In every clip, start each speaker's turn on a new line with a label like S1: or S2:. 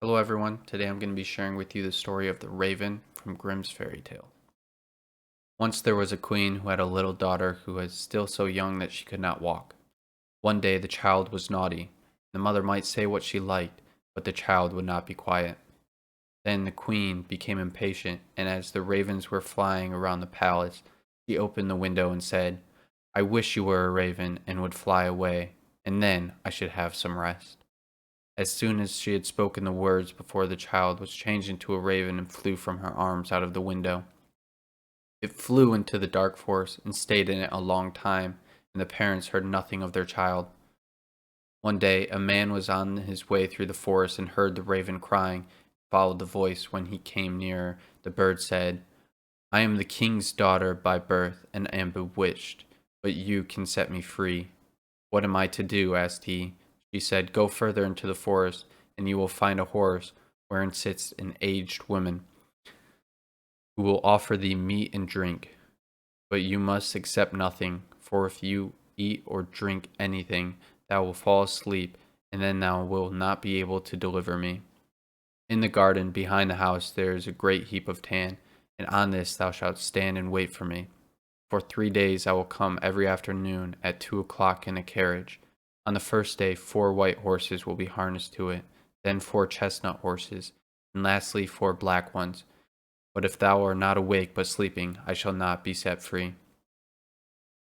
S1: Hello, everyone. Today I'm going to be sharing with you the story of the Raven from Grimm's Fairy Tale. Once there was a queen who had a little daughter who was still so young that she could not walk. One day the child was naughty. The mother might say what she liked, but the child would not be quiet. Then the queen became impatient, and as the ravens were flying around the palace, she opened the window and said, "I wish you were a raven and would fly away, and then I should have some rest." As soon as she had spoken the words before the child was changed into a raven and flew from her arms out of the window. It flew into the dark forest and stayed in it a long time, and the parents heard nothing of their child. One day a man was on his way through the forest and heard the raven crying, followed the voice. When he came nearer, the bird said, "I am the king's daughter by birth and am bewitched, but you can set me free." "What am I to do?" asked he. She said, "Go further into the forest, and you will find a horse wherein sits an aged woman, who will offer thee meat and drink. But you must accept nothing, for if you eat or drink anything, thou wilt fall asleep, and then thou wilt not be able to deliver me. In the garden behind the house there is a great heap of tan, and on this thou shalt stand and wait for me. For 3 days I will come every afternoon at 2 o'clock in a carriage. On the first day 4 white horses will be harnessed to it, then 4 chestnut horses, and lastly 4 black ones. But if thou art not awake but sleeping, I shall not be set free."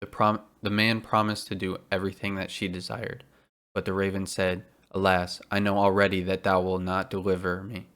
S1: The man promised to do everything that she desired, but the raven said, "Alas, I know already that thou wilt not deliver me.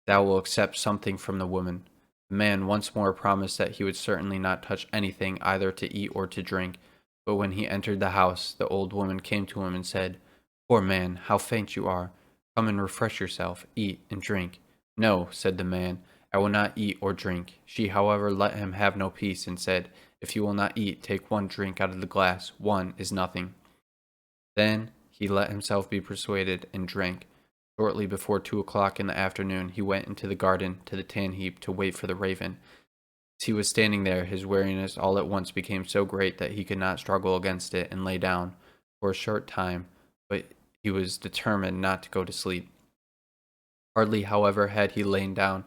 S1: Thou wilt accept something from the woman." The man once more promised that he would certainly not touch anything either to eat or to drink, but when he entered the house, the old woman came to him and said, "Poor man, how faint you are! Come and refresh yourself, eat and drink." "No," said the man, "I will not eat or drink." She, however, let him have no peace, and said, "If you will not eat, take one drink out of the glass. One is nothing." Then he let himself be persuaded, and drank. Shortly before 2 o'clock in the afternoon, he went into the garden to the tan heap to wait for the raven. As he was standing there, his weariness all at once became so great that he could not struggle against it, and lay down for a short time, but he was determined not to go to sleep. Hardly, however, had he lain down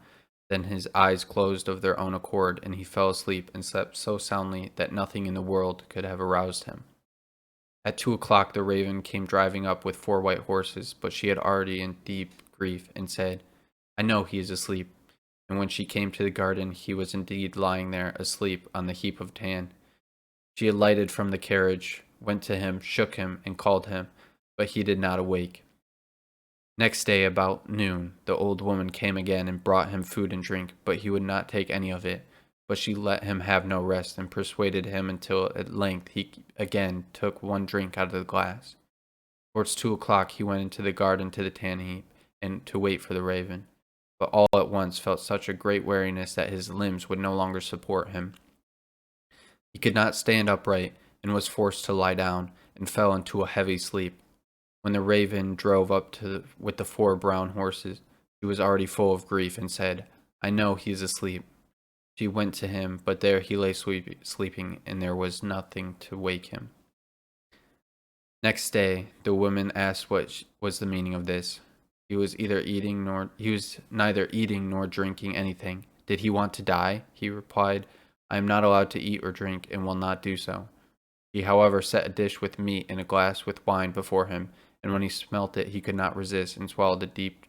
S1: than his eyes closed of their own accord, and he fell asleep and slept so soundly that nothing in the world could have aroused him. At 2 o'clock the raven came driving up with 4 white horses, but she had already in deep grief, and said, "I know he is asleep." And when she came to the garden, he was indeed lying there, asleep on the heap of tan. She alighted from the carriage, went to him, shook him, and called him, but he did not awake. Next day about noon the old woman came again and brought him food and drink, but he would not take any of it. But she let him have no rest, and persuaded him until at length he again took one drink out of the glass. Towards 2 o'clock he went into the garden to the tan heap, and to wait for the raven, but all at once felt such a great weariness that his limbs would no longer support him. He could not stand upright, and was forced to lie down, and fell into a heavy sleep. When the raven drove up with the 4 brown horses, she was already full of grief, and said, "I know he is asleep." She went to him, but there he lay sleeping, and there was nothing to wake him. Next day the woman asked what was the meaning of this. He was neither eating nor drinking anything. Did he want to die? He replied, "I am not allowed to eat or drink, and will not do so." He, however, set a dish with meat and a glass with wine before him, and when he smelt it he could not resist, and swallowed a deep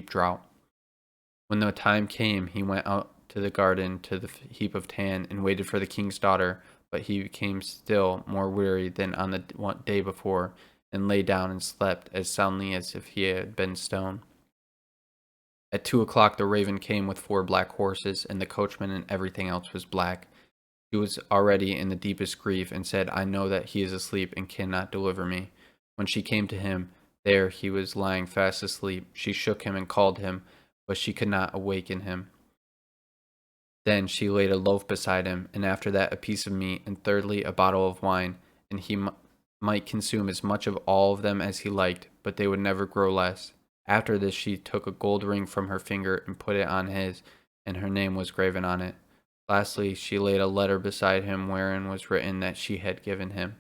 S1: draught. When the time came, he went out to the garden to the heap of tan, and waited for the king's daughter, but he became still more weary than on the day before, and lay down and slept as soundly as if he had been stone. At 2 o'clock the raven came with 4 black horses, and the coachman and everything else was black. He was already in the deepest grief, and said, "I know that he is asleep and cannot deliver me." When she came to him, there he was lying fast asleep. She shook him and called him, but she could not awaken him. Then she laid a loaf beside him, and after that a piece of meat, and thirdly a bottle of wine, and he might consume as much of all of them as he liked, but they would never grow less. After this she took a gold ring from her finger and put it on his, and her name was graven on it. Lastly she laid a letter beside him wherein was written that she had given him,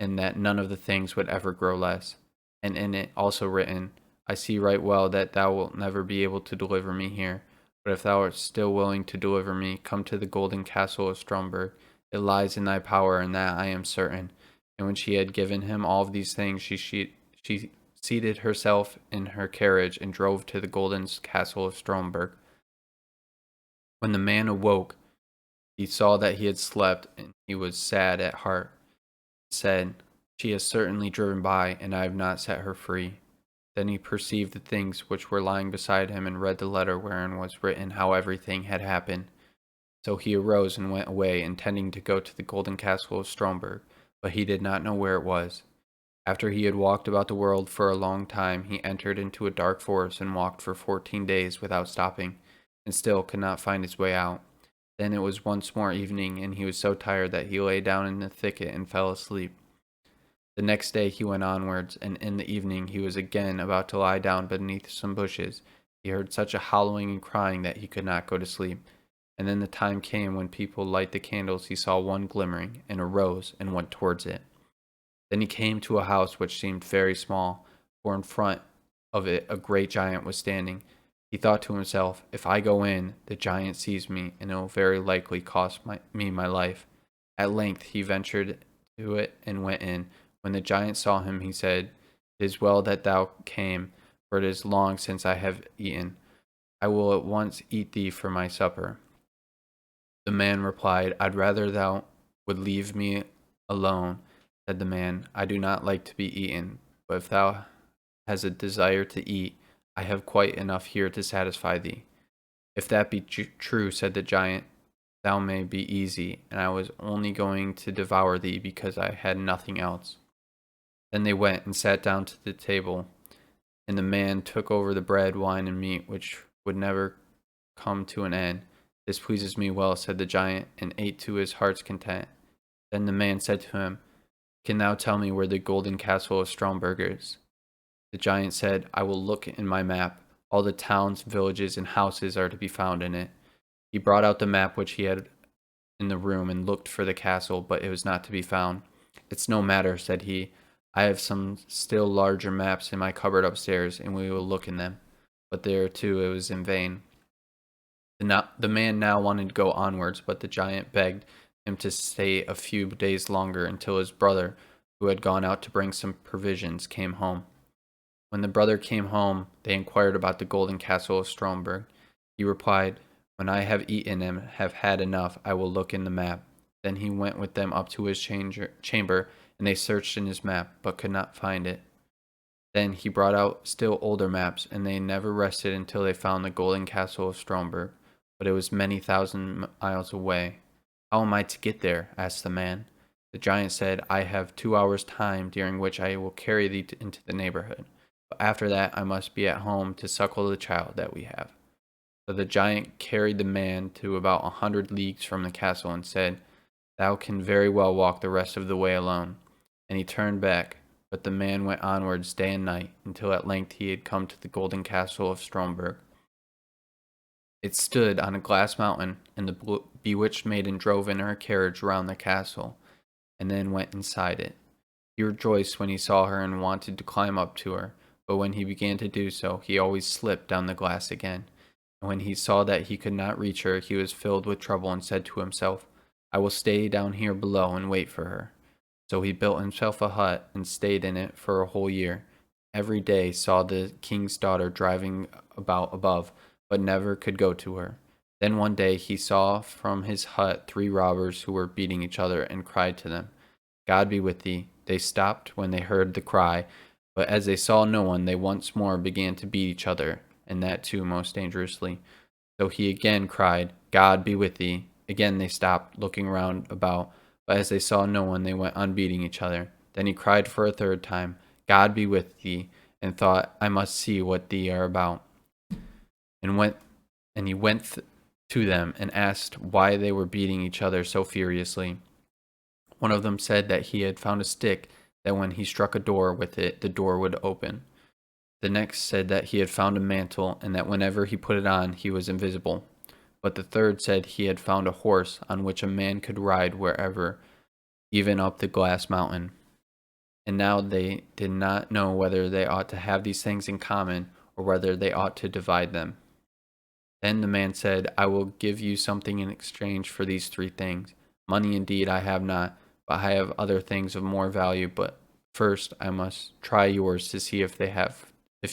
S1: and that none of the things would ever grow less, and in it also written, I see right well that thou wilt never be able to deliver me here. But if thou art still willing to deliver me, come to the golden castle of Stromberg. It lies in thy power, and that I am certain. And when she had given him all of these things, she seated herself in her carriage and drove to the golden castle of Stromberg. When the man awoke, he saw that he had slept, and he was sad at heart. He said, "She has certainly driven by, and I have not set her free." Then he perceived the things which were lying beside him, and read the letter wherein was written how everything had happened. So he arose and went away, intending to go to the golden castle of Stromberg, but he did not know where it was. After he had walked about the world for a long time, he entered into a dark forest and walked for 14 days without stopping, and still could not find his way out. Then it was once more evening, and he was so tired that he lay down in the thicket and fell asleep. The next day he went onwards, and in the evening he was again about to lie down beneath some bushes. He heard such a howling and crying that he could not go to sleep. And then the time came when people light the candles. He saw one glimmering, and arose and went towards it. Then he came to a house which seemed very small, for in front of it a great giant was standing. He thought to himself, "If I go in, the giant sees me, and it will very likely cost me my life." At length he ventured to it and went in. When the giant saw him, he said, "It is well that thou came, for it is long since I have eaten. I will at once eat thee for my supper." The man replied, "I'd rather thou would leave me alone." Said the man, "I do not like to be eaten, but if thou hast a desire to eat, I have quite enough here to satisfy thee." "If that be true," said the giant, "thou may be easy, and I was only going to devour thee because I had nothing else." Then they went and sat down to the table, and the man took over the bread, wine, and meat, which would never come to an end. "This pleases me well," said the giant, and ate to his heart's content. Then the man said to him, "Can thou tell me where the golden castle of Stromberg is?" The giant said, "I will look in my map. All the towns, villages, and houses are to be found in it." He brought out the map which he had in the room and looked for the castle, but it was not to be found. "It's no matter," said he. "I have some still larger maps in my cupboard upstairs, and we will look in them." But there too it was in vain. The man now wanted to go onwards, but the giant begged him to stay a few days longer until his brother, who had gone out to bring some provisions, came home. When the brother came home, they inquired about the golden castle of Stromberg. He replied, "When I have eaten and have had enough, I will look in the map." Then he went with them up to his chamber, and they searched in his map, but could not find it. Then he brought out still older maps, and they never rested until they found the golden castle of Stromberg, but it was many thousand miles away. "How am I to get there?" asked the man. The giant said, "I have 2 hours' time, during which I will carry thee into the neighborhood. But after that I must be at home to suckle the child that we have." So the giant carried the man to about 100 leagues from the castle, and said, "Thou can very well walk the rest of the way alone." And he turned back, but the man went onwards day and night, until at length he had come to the golden castle of Stromberg. It stood on a glass mountain, and the bewitched maiden drove in her carriage round the castle, and then went inside it. He rejoiced when he saw her and wanted to climb up to her, but when he began to do so, he always slipped down the glass again. And when he saw that he could not reach her, he was filled with trouble and said to himself, "I will stay down here below and wait for her." So he built himself a hut and stayed in it for a whole year. Every day saw the king's daughter driving about above, but never could go to her. Then one day he saw from his hut 3 robbers who were beating each other, and cried to them, "God be with thee." They stopped when they heard the cry, but as they saw no one, they once more began to beat each other, and that too most dangerously. So he again cried, "God be with thee." Again they stopped, looking round about, but as they saw no one, they went on beating each other. Then he cried for a third time, "God be with thee," and thought, "I must see what thee are about." And he went to them and asked why they were beating each other so furiously. One of them said that he had found a stick, that when he struck a door with it, the door would open. The next said that he had found a mantle, and that whenever he put it on, he was invisible. But the third said he had found a horse on which a man could ride wherever, even up the glass mountain. and now they did not know whether they ought to have these things in common or whether they ought to divide them. Then the man said, I will give you something in exchange for these three things. Money indeed I have not, but I have other things of more value. But first I must try yours to see if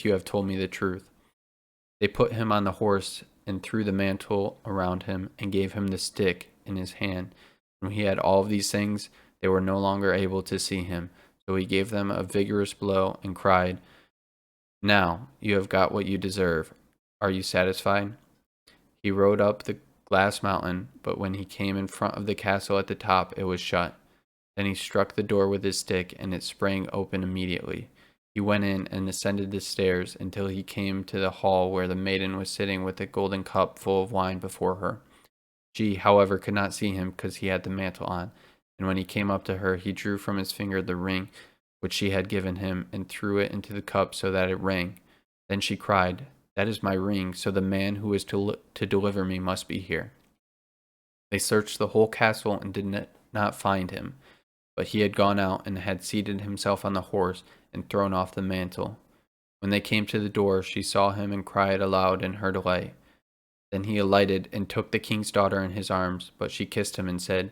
S1: you have told me the truth. They put him on the horse and threw the mantle around him and gave him the stick in his hand. When he had all of these things, they were no longer able to see him. So he gave them a vigorous blow and cried, Now you have got what you deserve. Are you satisfied? He rode up the glass mountain, but when he came in front of the castle at the top, it was shut. Then he struck the door with his stick, and it sprang open immediately. He went in and ascended the stairs until he came to the hall where the maiden was sitting with a golden cup full of wine before her. She, however, could not see him because he had the mantle on. And when he came up to her, he drew from his finger the ring which she had given him and threw it into the cup so that it rang. Then she cried, That is my ring, so the man who is to deliver me must be here. They searched the whole castle and did not find him, but he had gone out and had seated himself on the horse and thrown off the mantle. When they came to the door, she saw him and cried aloud in her delight. Then he alighted and took the king's daughter in his arms, but she kissed him and said,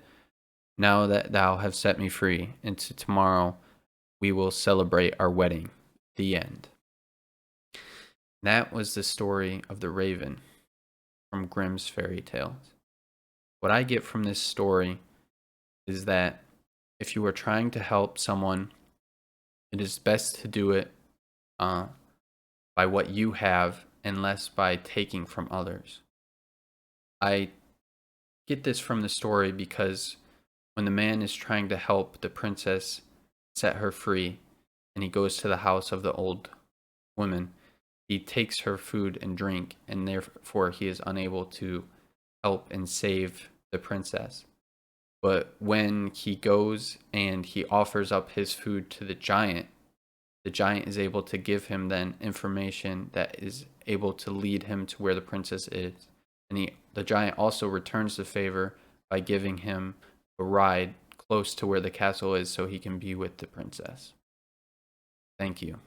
S1: Now that thou hast set me free, and tomorrow we will celebrate our wedding. The end. That was the story of the Raven from Grimm's Fairy Tales. What I get from this story is that if you are trying to help someone, it is best to do it by what you have and less by taking from others. I get this from the story because when the man is trying to help the princess set her free and he goes to the house of the old woman, he takes her food and drink, and therefore he is unable to help and save the princess. But when he goes and he offers up his food to the giant is able to give him then information that is able to lead him to where the princess is. And the giant also returns the favor by giving him a ride close to where the castle is so he can be with the princess. Thank you.